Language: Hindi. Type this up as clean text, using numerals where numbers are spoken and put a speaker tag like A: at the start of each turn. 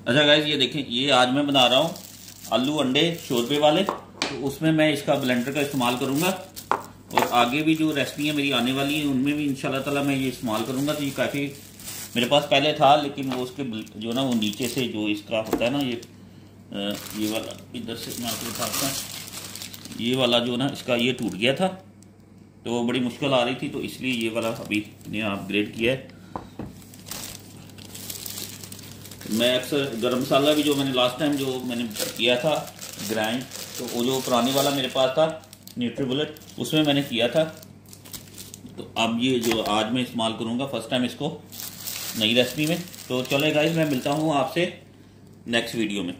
A: अच्छा गाइस, ये देखें, ये आज मैं बना रहा हूँ आलू अंडे शोरबे वाले। तो उसमें मैं इसका ब्लेंडर का इस्तेमाल करूँगा और आगे भी जो रेसिपियाँ मेरी आने वाली हैं उनमें भी इंशाल्लाह ताला मैं ये इस्तेमाल करूँगा। तो ये काफ़ी मेरे पास पहले था, लेकिन वो उसके जो ना वो नीचे से जो इसका होता है ना, ये वाला इधर से मैं आपको दिखाता हूँ, ये वाला जो ना इसका ये टूट गया था, तो बड़ी मुश्किल आ रही थी, तो इसलिए ये वाला अभी ने अपग्रेड किया है। मैं अक्सर गरम मसाला भी जो मैंने लास्ट टाइम जो मैंने किया था ग्राइंड, तो वो जो पुराने वाला मेरे पास था न्यूट्रीबुलेट, उसमें मैंने किया था। तो अब ये जो आज मैं इस्तेमाल करूँगा फर्स्ट टाइम इसको नई रेसिपी में। तो चलो गाइस, मैं मिलता हूँ आपसे नेक्स्ट वीडियो में।